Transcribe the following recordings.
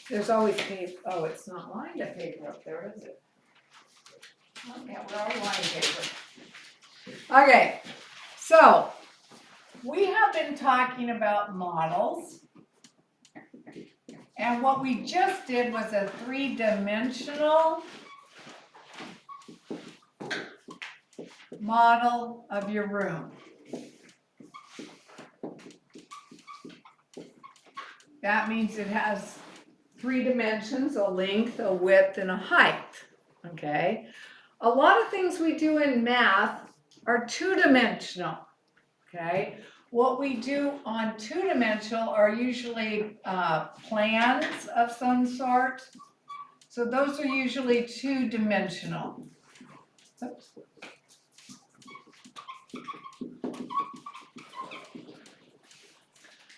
There's always paper. Oh, it's not lined up paper up there, is it? Oh, yeah, we're all lined paper. Okay, so we have been talking about models. And what we just did was a three-dimensional model of your room. That means it has three dimensions, a length, a width, and a height, okay? A lot of things we do in math are two-dimensional, okay? What we do on two-dimensional are usually plans of some sort. So those are usually two-dimensional. Oops.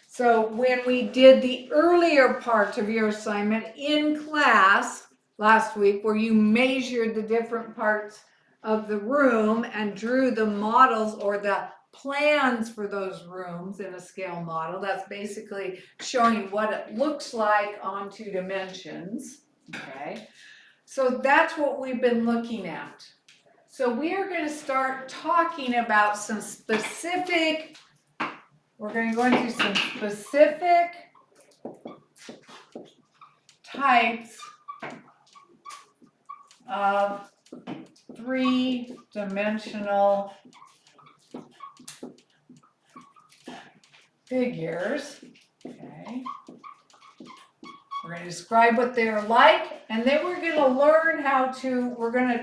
So when we did the earlier part of your assignment in class last week, where you measured the different parts of the room and drew the models or the plans for those rooms in a scale model, that's basically showing what it looks like on two dimensions, okay? So that's what we've been looking at. So we are going to start talking about some specific. We're going to go into some specific types of three-dimensional figures. Okay. We're going to describe what they're like, and then we're going to learn how to,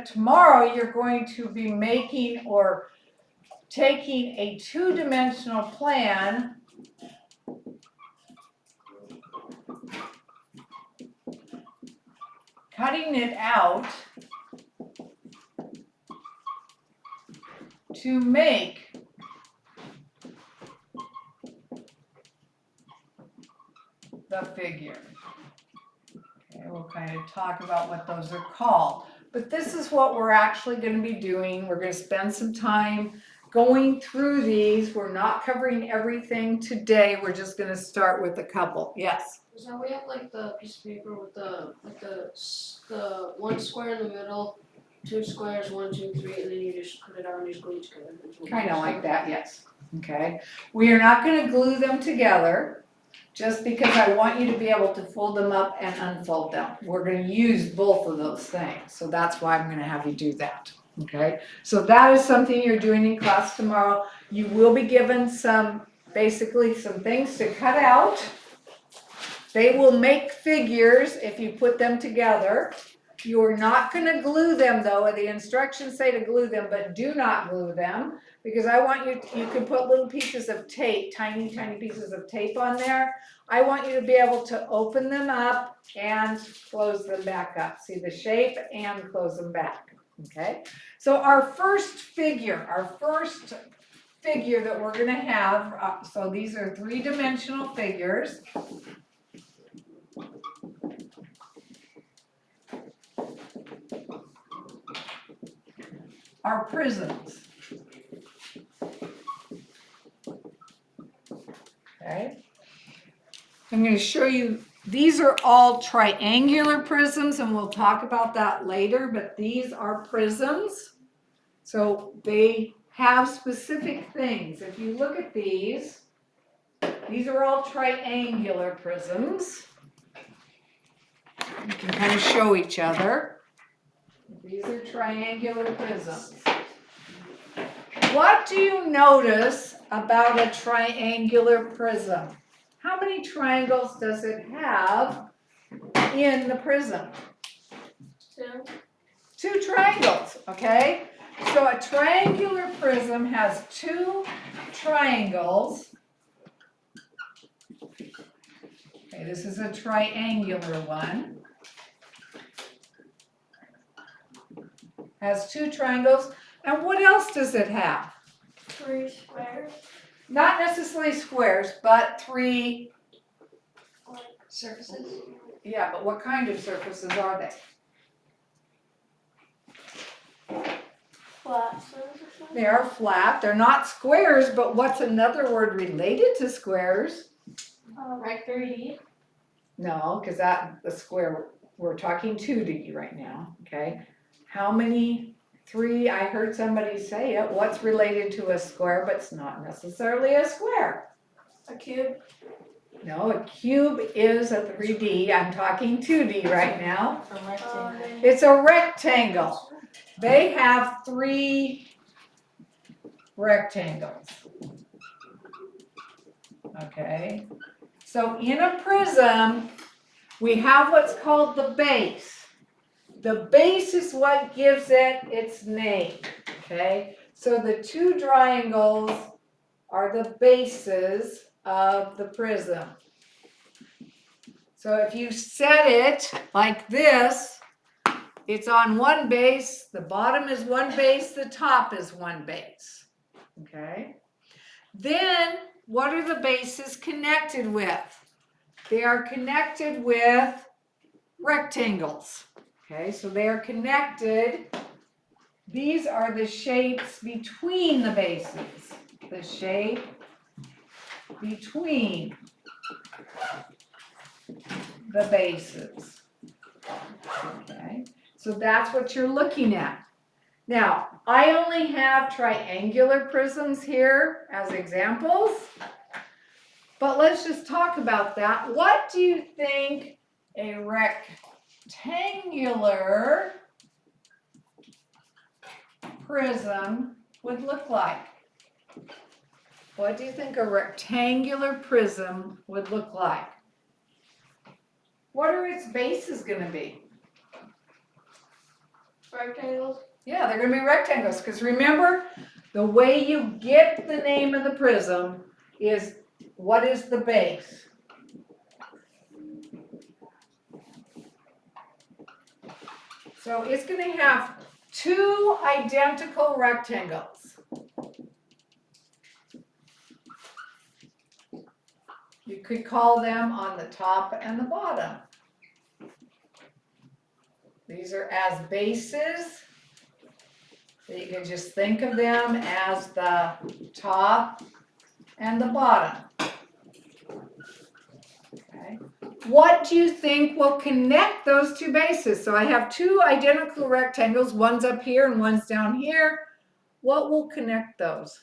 tomorrow you're going to be making or taking a two-dimensional plan cutting it out to make the figure. Okay, we'll kind of talk about what those are called. But this is what we're actually going to be doing. We're going to spend some time going through these. We're not covering everything today. We're just going to start with a couple. Yes? So we have like the piece of paper with the one square in the middle, two squares, 1, 2, 3, and then you just cut it out and just glue it together. Kind of like that, yes. Okay. We are not going to glue them together just because I want you to be able to fold them up and unfold them. We're going to use both of those things. So that's why I'm going to have you do that. Okay. So that is something you're doing in class tomorrow. You will be given basically some things to cut out. They will make figures if you put them together. You're not going to glue them though. The instructions say to glue them, but do not glue them because I want you can put little pieces of tape, tiny pieces of tape on there. I want you to be able to open them up and close them back up. See the shape and close them back. Okay. So our first figure that we're going to have, so these are three-dimensional figures. Are prisms. Okay. I'm going to show you, these are all triangular prisms, and we'll talk about that later, but these are prisms. So they have specific things. If you look at these are all triangular prisms. You can kind of show each other. These are triangular prisms. What do you notice about a triangular prism? How many triangles does it have in the prism? Two triangles, okay? So a triangular prism has two triangles. Okay, this is a triangular one. Has two triangles. And what else does it have? 3 squares. Not necessarily squares, but three Surfaces. Yeah, but what kind of surfaces are they? Flat surfaces. They are flat. They're not squares, but what's another word related to squares? Like 3D. No, because the square, we're talking 2D right now, okay? How many, 3, I heard somebody say it, what's related to a square, but it's not necessarily a square? A cube. No, a cube is a 3D, I'm talking 2D right now. A rectangle. It's a rectangle. They have 3 rectangles. Okay, so in a prism, we have what's called the base. The base is what gives it its name, okay? So the 2 triangles are the bases of the prism. So if you set it like this, it's on one base, the bottom is one base, the top is one base, okay? Then, what are the bases connected with? They are connected with rectangles, okay? So they are connected. These are the shapes between the bases. The shape between the bases, okay? So that's what you're looking at. Now, I only have triangular prisms here as examples, but let's just talk about that. What do you think a rectangular prism would look like? What do you think a rectangular prism would look like? What are its bases going to be? Rectangles. Yeah, they're going to be rectangles, because remember, the way you get the name of the prism is what is the base? So it's going to have 2 identical rectangles. You could call them on the top and the bottom. These are as bases. So you can just think of them as the top and the bottom. Okay. What do you think will connect those 2 bases? So I have 2 identical rectangles, one's up here and one's down here. What will connect those?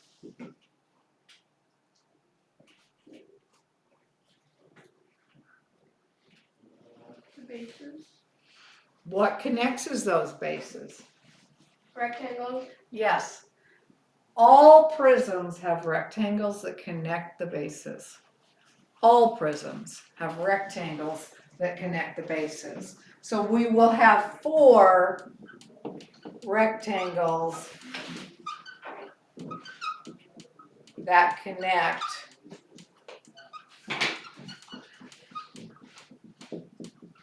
The bases. What connects those bases? Rectangles. Yes. All prisms have rectangles that connect the bases. All prisms have rectangles that connect the bases. So we will have 4 rectangles that connect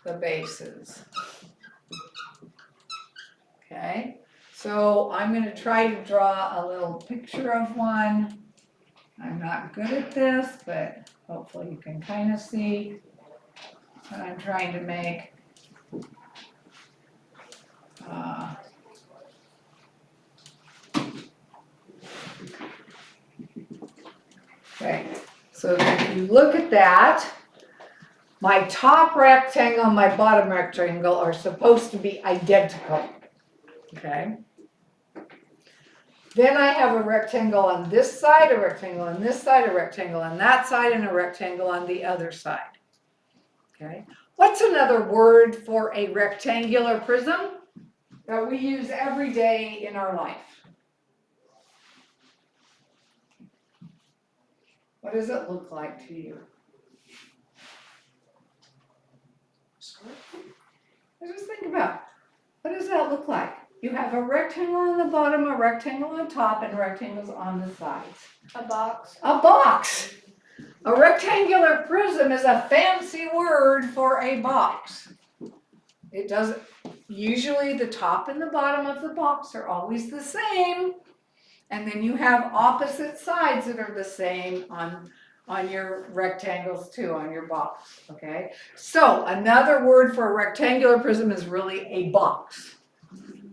the bases. Okay, so I'm going to try to draw a little picture of one. I'm not good at this, but hopefully you can kind of see what I'm trying to make. Okay, so if you look at that, my top rectangle and my bottom rectangle are supposed to be identical. Okay. Then I have a rectangle on this side, a rectangle on this side, a rectangle on that side, and a rectangle on the other side. Okay. What's another word for a rectangular prism that we use every day in our life? What does it look like to you? Just think about, what does that look like? You have a rectangle on the bottom, a rectangle on the top, and rectangles on the sides. A box. A box. A rectangular prism is a fancy word for a box. It doesn't, usually the top and the bottom of the box are always the same. And then you have opposite sides that are the same on your rectangles too, on your box, okay? So another word for a rectangular prism is really a box,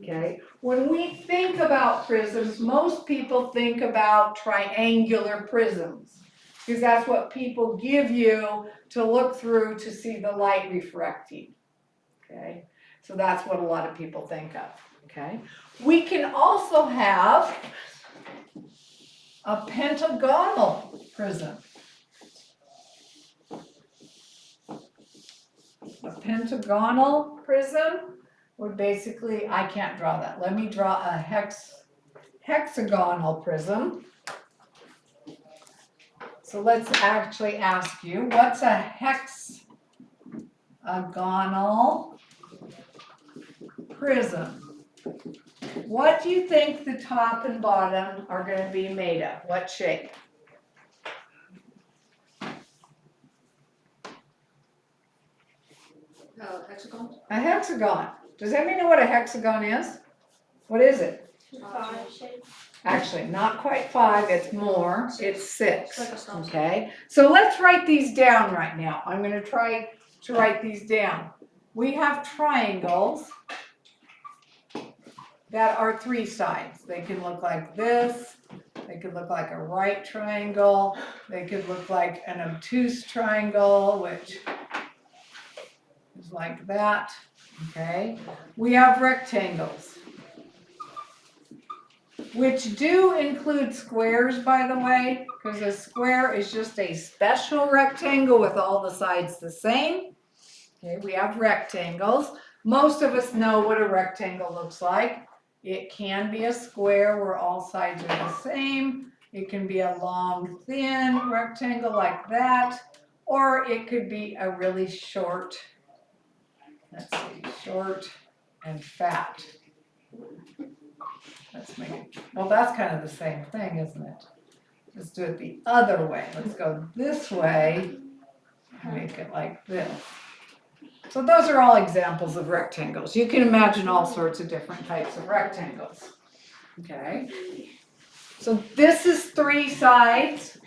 okay? When we think about prisms, most people think about triangular prisms. because that's what people give you to look through to see the light refracting. Okay, so that's what a lot of people think of. Okay, we can also have a pentagonal prism. A pentagonal prism would basically, I can't draw that. Let me draw a hexagonal prism. So let's actually ask you, what's a hexagonal prism? What do you think the top and bottom are going to be made of? What shape? Hexagon? A hexagon. Does anybody know what a hexagon is? What is it? 5 shape. Actually, not quite 5, it's more, it's 6. It's like a stop sign. Okay, so let's write these down right now. I'm going to try to write these down. We have triangles that are 3 sides. They can look like this, they could look like a right triangle, they could look like an obtuse triangle, which is like that. Okay, we have rectangles, which do include squares, by the way, because a square is just a special rectangle with all the sides the same. Okay, we have rectangles. Most of us know what a rectangle looks like. It can be a square where all sides are the same. It can be a long, thin rectangle like that, or it could be a really short, let's see, short and fat. Let's make it, well, that's kind of the same thing, isn't it? Let's do it the other way. Let's go this way and make it like this. So those are all examples of rectangles. You can imagine all sorts of different types of rectangles. Okay. So this is 3 sides.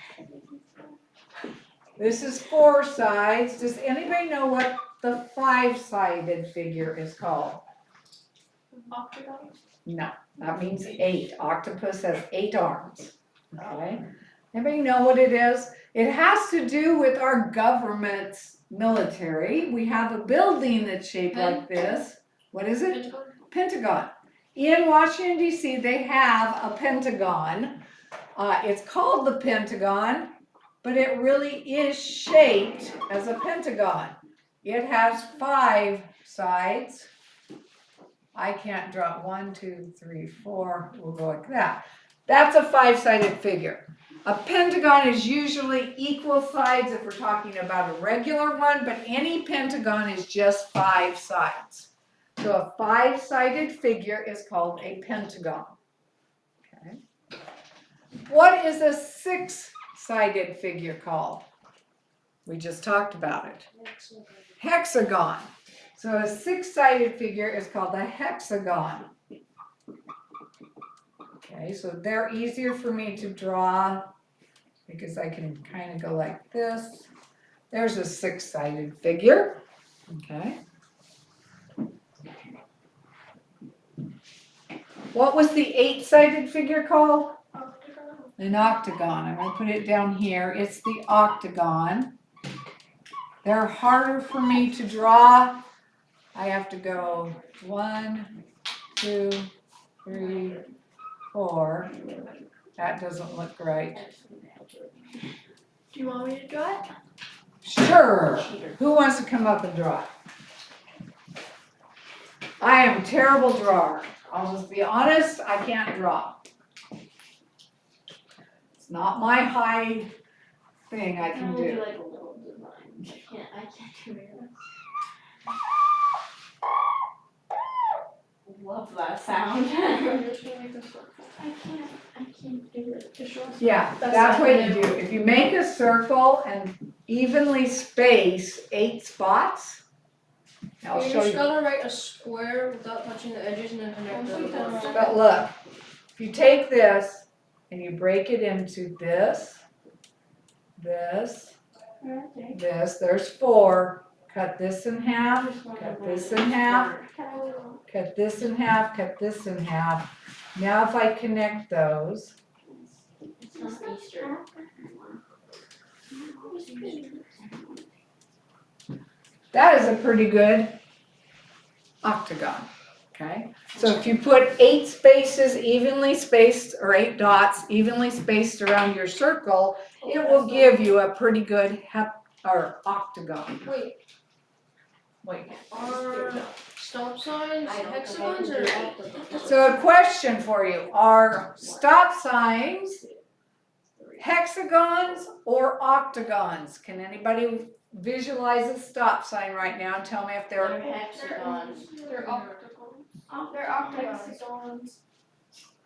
This is 4 sides. Does anybody know what the 5-sided figure is called? Octagon? No, that means 8. Octopus has 8 arms. Okay. Anybody know what it is? It has to do with our government's military. We have a building that's shaped like this. What is it? Pentagon? Pentagon. In Washington, D.C., they have a pentagon. It's called the Pentagon, but it really is shaped as a pentagon. It has 5 sides. I can't draw 1, 2, 3, 4. We'll go like that. That's a 5-sided figure. A pentagon is usually equal sides if we're talking about a regular one, but any pentagon is just 5 sides. So a 5-sided figure is called a pentagon. Okay. What is a 6-sided figure called? We just talked about it. Hexagon. So a 6-sided figure is called a hexagon. Okay, so they're easier for me to draw because I can kind of go like this. There's a 6-sided figure. Okay. What was the 8-sided figure called? Octagon. An octagon. I'm going to put it down here. It's the octagon. They're harder for me to draw. I have to go 1, 2, 3, 4. That doesn't look right. Do you want me to draw it? Sure. Who wants to come up and draw? I am a terrible drawer. I'll just be honest, I can't draw. It's not my high thing I can do. Like a little design. I can't do it. Love that sound. I can't do it. Just show us. Yeah, that's what you do. If you make a circle and evenly space 8 spots, I'll You're show just you. gonna write a square without touching the edges and then connect the But look, if you take this and you break it into this, this, there's 4. Cut this in half, cut this in half, cut this in half, cut this in half. Now if I connect those, It's not Easter. That is a pretty good octagon, okay? So if you put 8 spaces evenly spaced, or 8 dots evenly spaced around your circle, it will give you a pretty good or octagon. Wait. Are stop signs hexagons or octagons? So a question for you, are stop signs hexagons or octagons? Can anybody visualize a stop sign right now and tell me if They're they're hexagons. They're octagons. They're octagons.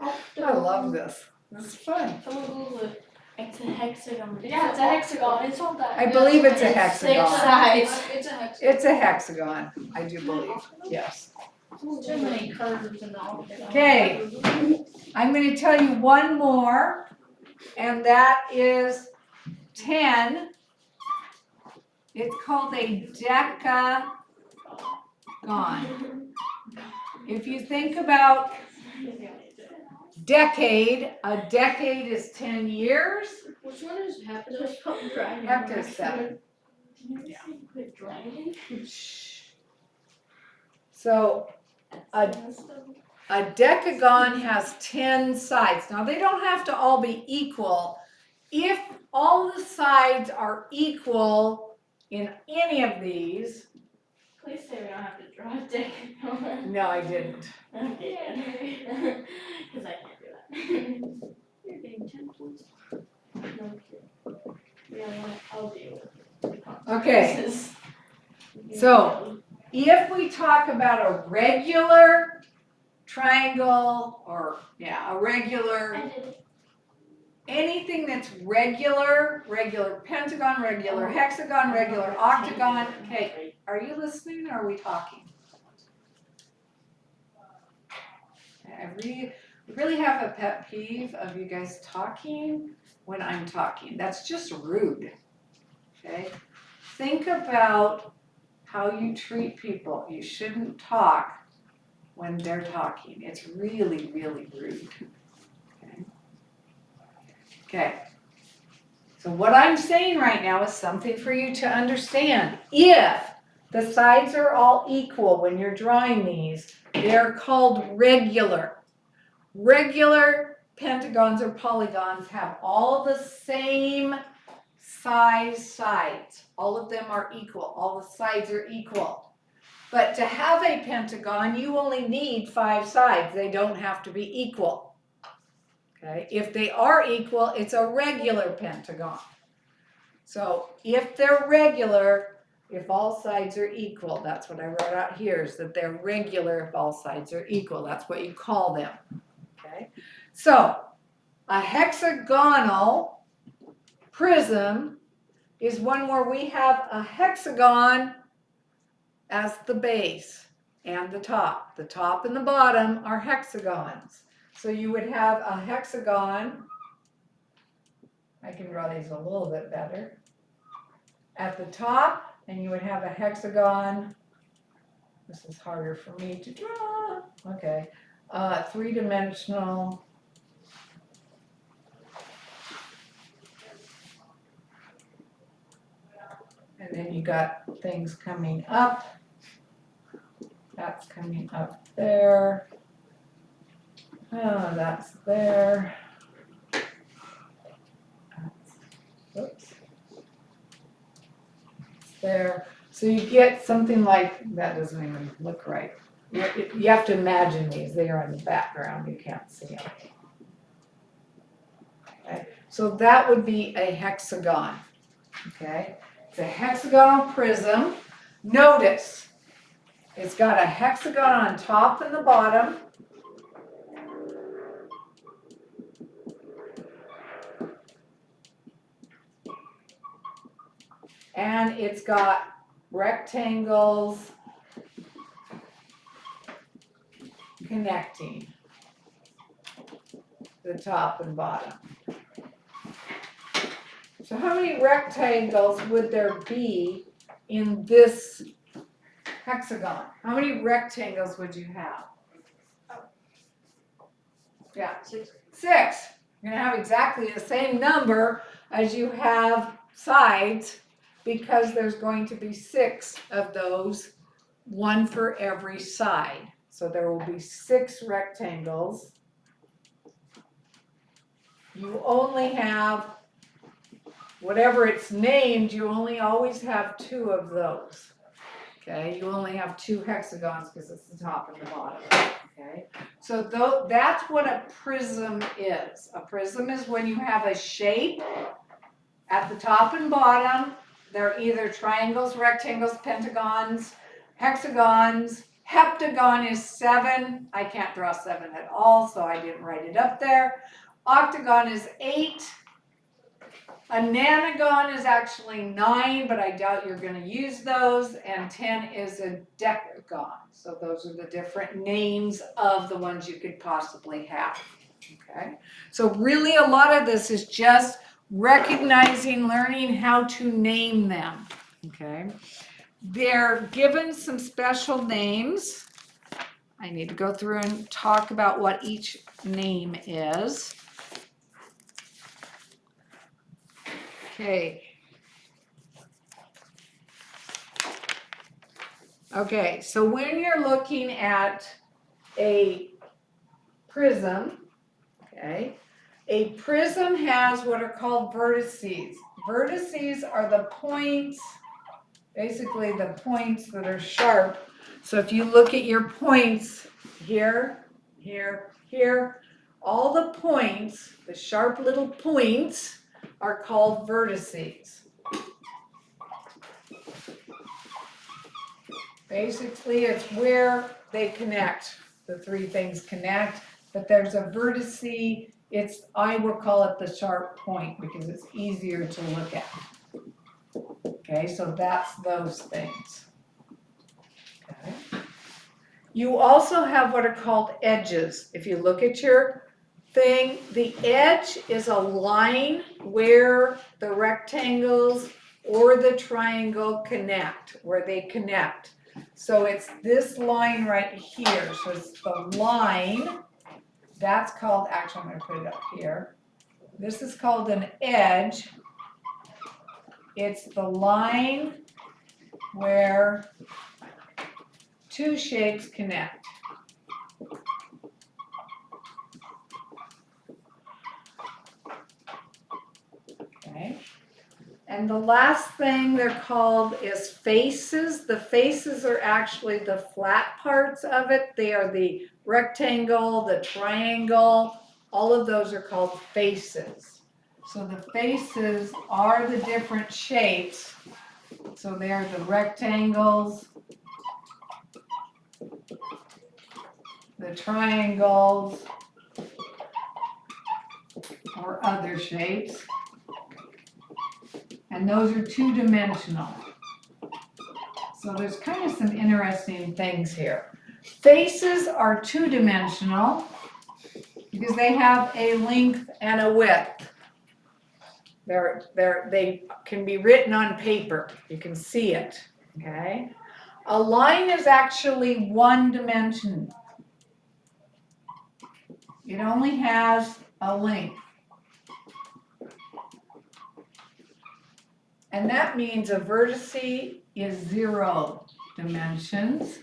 I love this. This is fun. Someone Google it. It's a hexagon. Yeah, it's a hexagon. It's not that. I believe it's a Six hexagon. sides. It's a hexagon. It's a hexagon, I do believe, yes. Too many curves in the octagon. Okay, I'm gonna tell you one more, and that is 10. It's called a decagon. If you think about decade, a decade is 10 years. Which one is hepta? Hepta is 7. So a decagon has 10 sides. Now they don't have to all be equal. If all the sides are equal in any of these, Please say we don't have to draw a decagon. no, I didn't. Okay, good. Because I can't do that. You're getting 10 points. No kidding. We only want to, I'll deal with the Okay. consequences. So, if we talk about a regular triangle, or a regular, I did it. anything that's regular pentagon, regular hexagon, regular octagon. Okay, are you listening or are we talking? I really have a pet peeve of you guys talking when I'm talking. That's just rude, okay? Think about how you treat people. You shouldn't talk when they're talking. It's really, really rude, okay? Okay, so what I'm saying right now is something for you to understand. If the sides are all equal when you're drawing these, they're called regular. Regular pentagons or polygons have all the same size sides. All of them are equal. All the sides are equal. But to have a pentagon, you only need 5 sides. They don't have to be equal. Okay? If they are equal, it's a regular pentagon. So if they're regular, if all sides are equal, that's what I wrote out here, is that they're regular if all sides are equal. That's what you call them. Okay? So a hexagonal prism is one where we have a hexagon as the base and the top. The top and the bottom are hexagons. So you would have a hexagon, I can draw these a little bit better, at the top, and you would have a hexagon, this is harder for me to draw, okay, 3-dimensional, and then you got things coming up, that's coming up there, that's there, oops, there. So you get something like, that doesn't even look right. You have to imagine these, they are in the background, you can't see them. Okay. So that would be a hexagon, okay? It's a hexagonal prism. Notice, it's got a hexagon on top and the bottom. And it's got rectangles connecting the top and bottom. So how many rectangles would there be in this hexagon? How many rectangles would you have? Yeah, 6. You're gonna have exactly the same number as you have sides because there's going to be 6 of those, one for every side. So there will be 6 rectangles. You only have, whatever it's named, you only always have 2 of those. Okay, you only have 2 hexagons because it's the top and the bottom. Okay, so that's what a prism is. A prism is when you have a shape at the top and bottom. They're either triangles, rectangles, pentagons, hexagons. Heptagon is 7. I can't draw 7 at all, so I didn't write it up there. Octagon is 8. A nanogon is actually 9, but I doubt you're going to use those. And 10 is a decagon. So those are the different names of the ones you could possibly have. Okay. So really a lot of this is just recognizing, learning how to name them. Okay. They're given some special names. I need to go through and talk about what each name is. Okay. Okay, so when you're looking at a prism, okay, a prism has what are called vertices. Vertices are the points, basically the points that are sharp. So if you look at your points here, here, here, all the points, the sharp little points, are called vertices. Basically, it's where they connect. The 3 things connect, but there's a vertice. I will call it the sharp point because it's easier to look at. Okay, so that's those things. Okay. You also have what are called edges. If you look at your thing, the edge is a line where the rectangles or the triangle connect, where they connect. So it's this line right here. So it's the line. That's called, actually I'm going to put it up here. This is called an edge. It's the line where 2 shapes connect. Okay. And the last thing they're called is faces. The faces are actually the flat parts of it. They are the rectangle, the triangle, all of those are called faces. So the faces are the different shapes. So they are the rectangles, the triangles, or other shapes. And those are 2-dimensional. So there's kind of some interesting things here. Faces are 2-dimensional because they have a length and a width. They can be written on paper. You can see it, okay? A line is actually 1 dimension. It only has a length. And that means a vertice is 0 dimensions,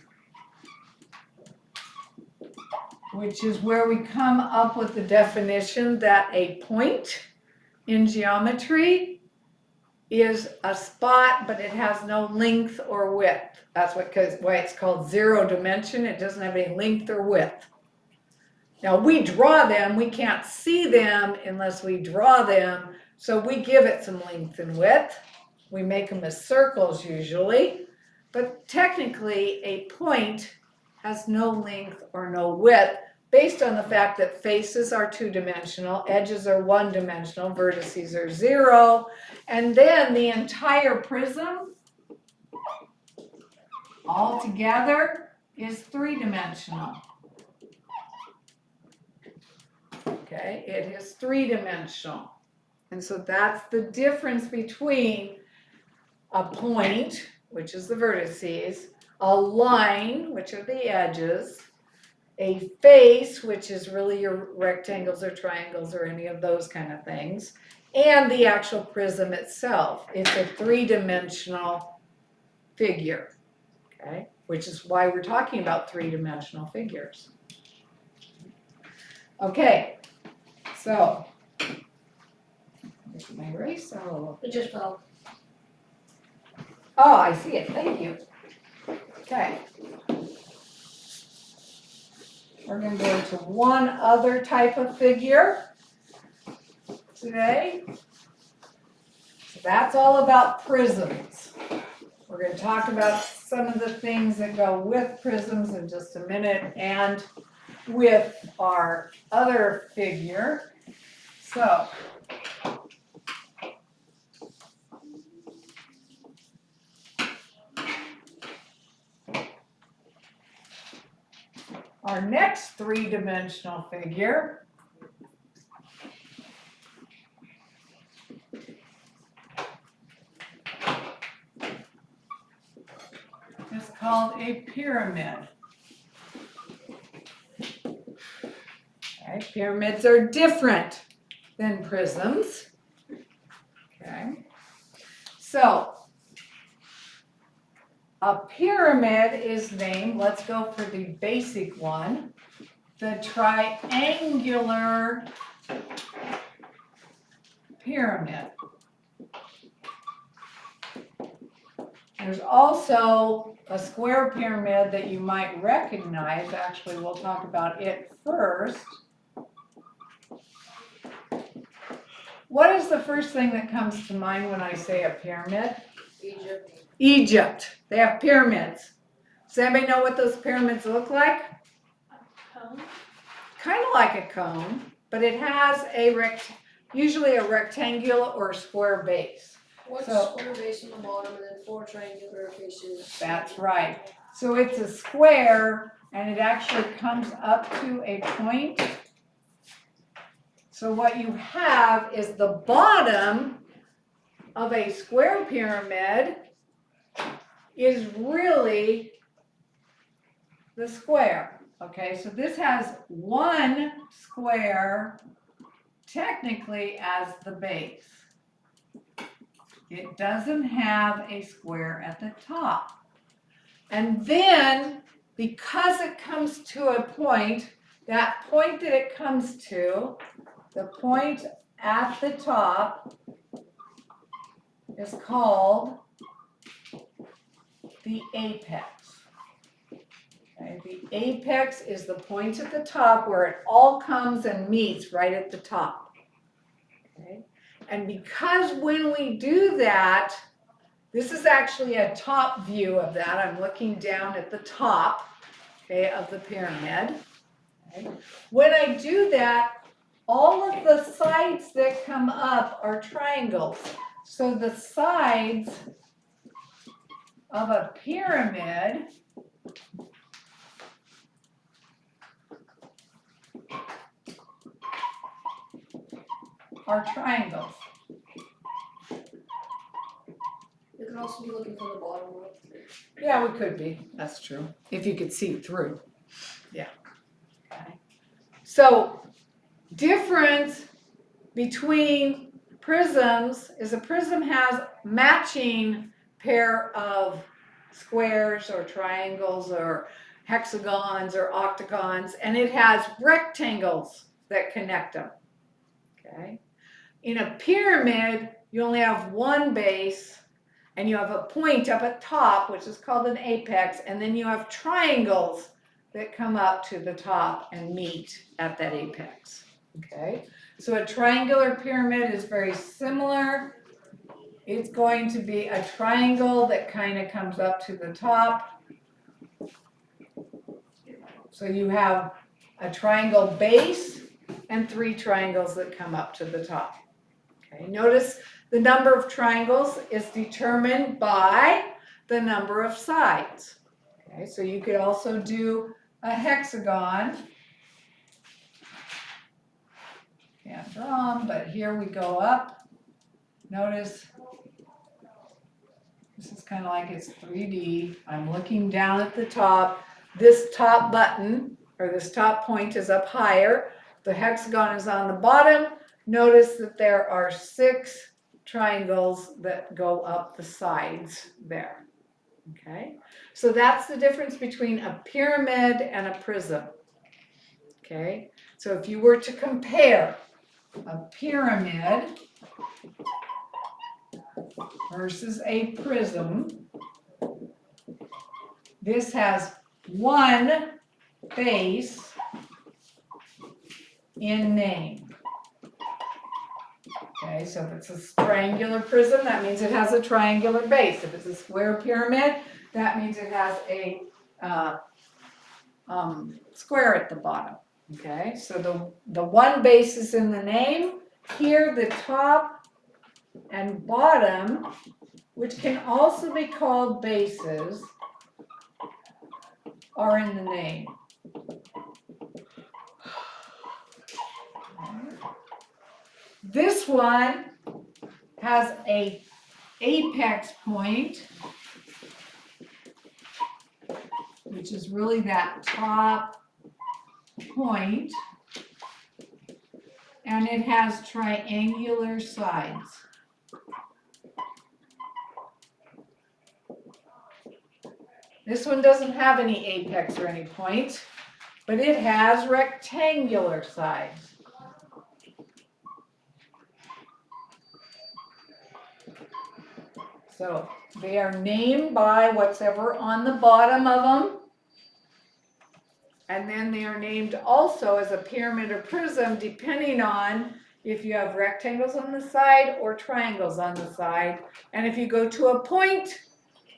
which is where we come up with the definition that a point in geometry is a spot, but it has no length or width. That's why it's called 0 dimension. It doesn't have any length or width. Now we draw them, we can't see them unless we draw them, so we give it some length and width. We make them as circles usually, but technically a point has no length or no width based on the fact that faces are 2-dimensional, edges are 1-dimensional, vertices are 0, and then the entire prism altogether is 3-dimensional. Okay, it is 3-dimensional. And so that's the difference between a point, which is the vertices, a line, which are the edges, a face, which is really your rectangles or triangles or any of those kind of things, and the actual prism itself. It's a three-dimensional figure, okay? Which is why we're talking about three-dimensional figures. Okay, so, here's my eraser. It just fell. Oh, I see it, thank you. Okay. We're gonna go into one other type of figure today. So that's all about prisms. We're gonna talk about some of the things that go with prisms in just a minute and with our other figure. So, our next three-dimensional figure is called a pyramid. Okay, pyramids are different than prisms. Okay, so a pyramid is named, let's go for the basic one, the triangular pyramid. There's also a square pyramid that you might recognize. Actually, we'll talk about it first. What is the first thing that comes to mind when I say a pyramid? Egypt. Egypt. They have pyramids. Does anybody know what those pyramids look like? Cone. Kind of like a cone, but it has usually a rectangular or square base. One So- square base on the bottom and then 4 triangular faces. That's right. So it's a square and it actually comes up to a point. So what you have is the bottom of a square pyramid is really the square. Okay, so this has one square technically as the base. It doesn't have a square at the top. And then, because it comes to a point, that point that it comes to, the point at the top is called the apex. Okay, the apex is the point at the top where it all comes and meets right at the top. Okay? And because when we do that, this is actually a top view of that. I'm looking down at the top, okay, of the pyramid. Okay? When I do that, all of the sides that come up are triangles. So the sides of a pyramid are triangles. You could also be looking for the bottom one. Yeah, we could be. That's true. If you could see through. Yeah. Okay. So, difference between prisms is a prism has matching pair of squares or triangles or hexagons or octagons, and it has rectangles that connect them. Okay. In a pyramid, you only have one base, and you have a point up at top, which is called an apex, and then you have triangles that come up to the top and meet at that apex. Okay, so a triangular pyramid is very similar. It's going to be a triangle that kind of comes up to the top. So you have a triangle base and 3 triangles that come up to the top. Okay, notice the number of triangles is determined by the number of sides. Okay, so you could also do a hexagon. Can't draw them, but here we go up. Notice this is kind of like it's 3D. I'm looking down at the top. This top button or this top point is up higher. The hexagon is on the bottom. notice that there are 6 triangles that go up the sides there. Okay, so that's the difference between a pyramid and a prism. Okay, so if you were to compare a pyramid versus a prism, this has one base in name. Okay, so if it's a triangular prism, that means it has a triangular base. If it's a square pyramid, that means it has a square at the bottom. Okay, so the one base is in the name. Here, the top and bottom, which can also be called bases, are in the name. This one has a apex point, which is really that top point, and it has triangular sides. This one doesn't have any apex or any point, but it has rectangular sides. So they are named by what's ever on the bottom of them. And then they are named also as a pyramid or prism, depending on if you have rectangles on the side or triangles on the side. And if you go to a point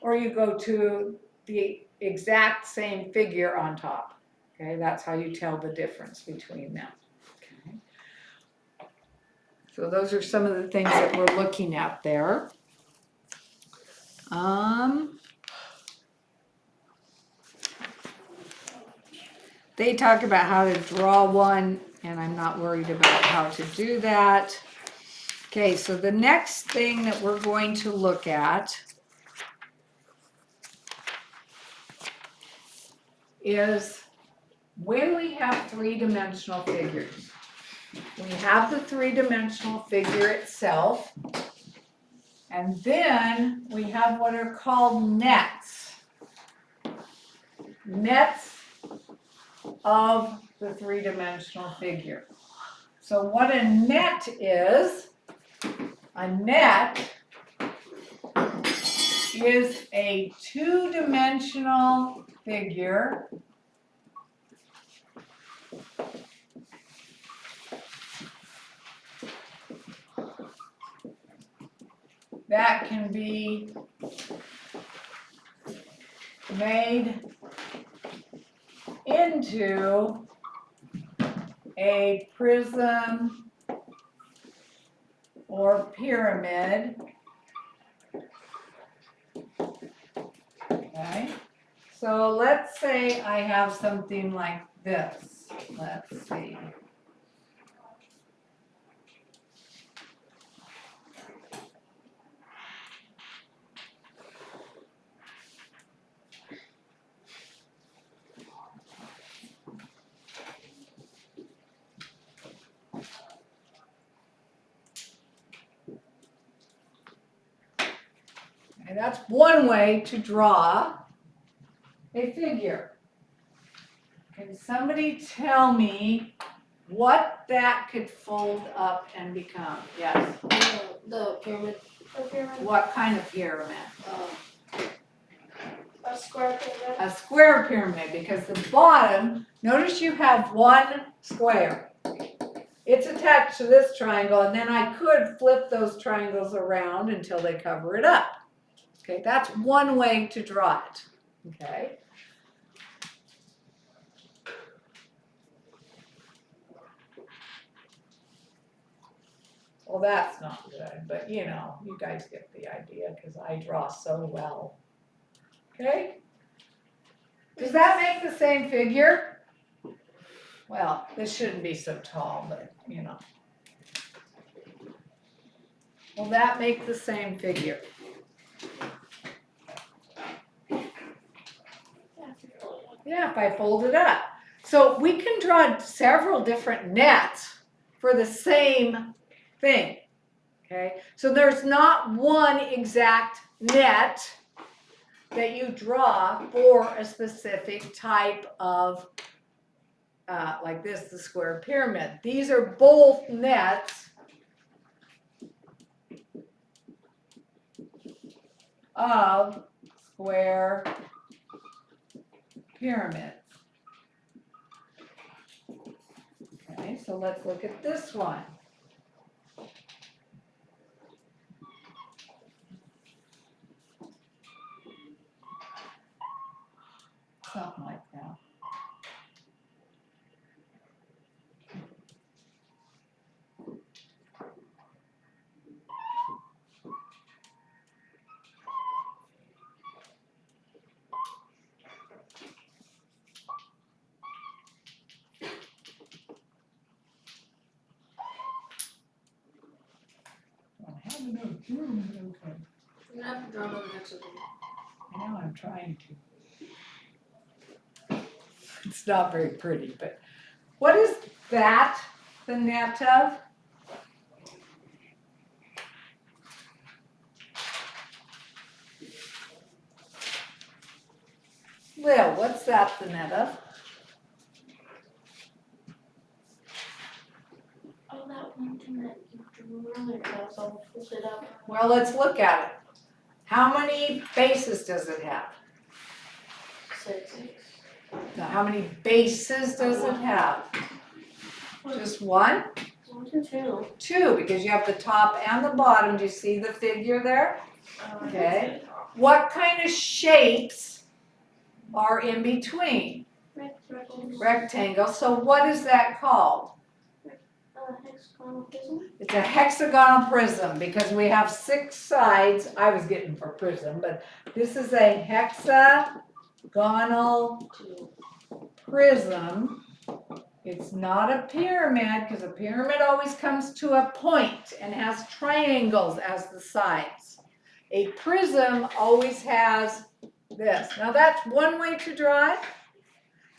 or you go to the exact same figure on top. Okay, that's how you tell the difference between them. Okay. So those are some of the things that we're looking at there. They talk about how to draw one, and I'm not worried about how to do that. Okay, so the next thing that we're going to look at is when we have three-dimensional figures. We have the three-dimensional figure itself, and then we have what are called nets. Nets of the three-dimensional figure. So what a net is a two-dimensional figure that can be made into a prism or pyramid. Okay, so let's say I have something like this. Let's see. And that's one way to draw a figure. Can somebody tell me what that could fold up and become? Yes. The pyramid. What kind of pyramid? A square pyramid. A square pyramid, because the bottom, notice you have one square. It's attached to this triangle, and then I could flip those triangles around until they cover it up. Okay, that's one way to draw it. Okay. Well, that's not good, but you know, you guys get the idea because I draw so well. Okay? Does that make the same figure? Well, this shouldn't be so tall, but you know. Will that make the same figure? Yeah, if I fold it up. So we can draw several different nets for the same thing, okay? So there's not one exact net that you draw for a specific type of, like this, the square pyramid. These are both nets of square pyramids. Okay, so let's look at this one. Something like that. I have enough room, okay. You're gonna have to draw another hexagon. Now I'm trying to. It's not very pretty, but what is that the net of? Lil, what's that the net of? Oh, that one thing that you drew earlier, that was all folded up. Well, let's look at it. How many bases does it have? 6. Now, how many bases does it have? Just one? 1 and 2. Two, because you have the top and the bottom. Do you see the figure there? Okay. What kind of shapes are in between? Rectangle. So what is that called? Hexagonal prism. It's a hexagonal prism because we have 6 sides. I was getting for prism, but this is a hexagonal prism. It's not a pyramid because a pyramid always comes to a point and has triangles as the sides. A prism always has this. Now that's one way to draw it.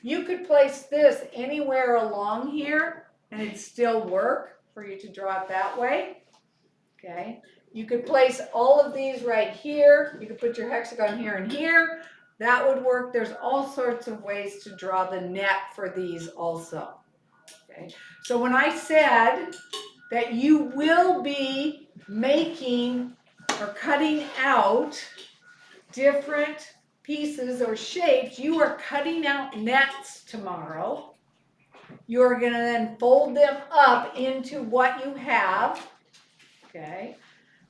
You could place this anywhere along here and it'd still work for you to draw it that way. Okay. You could place all of these right here. You could put your hexagon here and here. That would work. There's all sorts of ways to draw the net for these also. Okay. So when I said that you will be making or cutting out different pieces or shapes, you are cutting out nets tomorrow. You're going to then fold them up into what you have. Okay.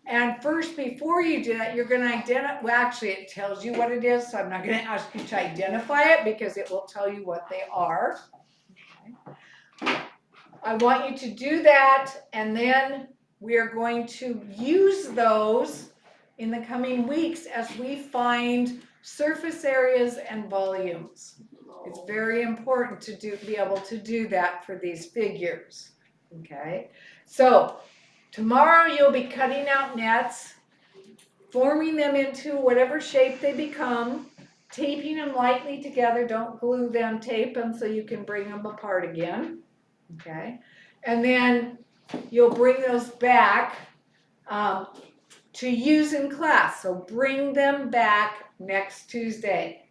And first, before you do that, you're going to identify, well, actually, it tells you what it is, so I'm not going to ask you to identify it because it will tell you what they are. Okay. I want you to do that, and then we are going to use those in the coming weeks as we find surface areas and volumes. It's very important to be able to do that for these figures. Okay, so tomorrow you'll be cutting out nets, forming them into whatever shape they become, taping them lightly together. Don't glue them, tape them so you can bring them apart again. Okay, and then you'll bring those back to use in class. So bring them back next Tuesday.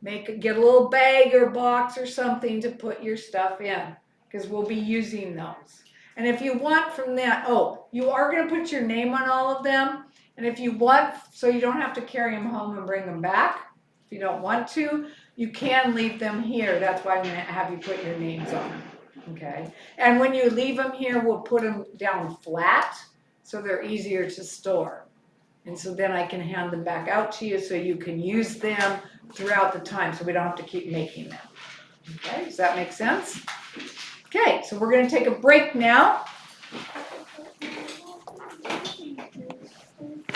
Get a little bag or box or something to put your stuff in because we'll be using those. And if you want from that, oh, you are going to put your name on all of them. And if you want, so you don't have to carry them home and bring them back. If you don't want to, you can leave them here. That's why I'm going to have you put your names on them. Okay. And when you leave them here, we'll put them down flat so they're easier to store. And so then I can hand them back out to you so you can use them throughout the time so we don't have to keep making them. Okay, does that make sense? Okay, so we're going to take a break now.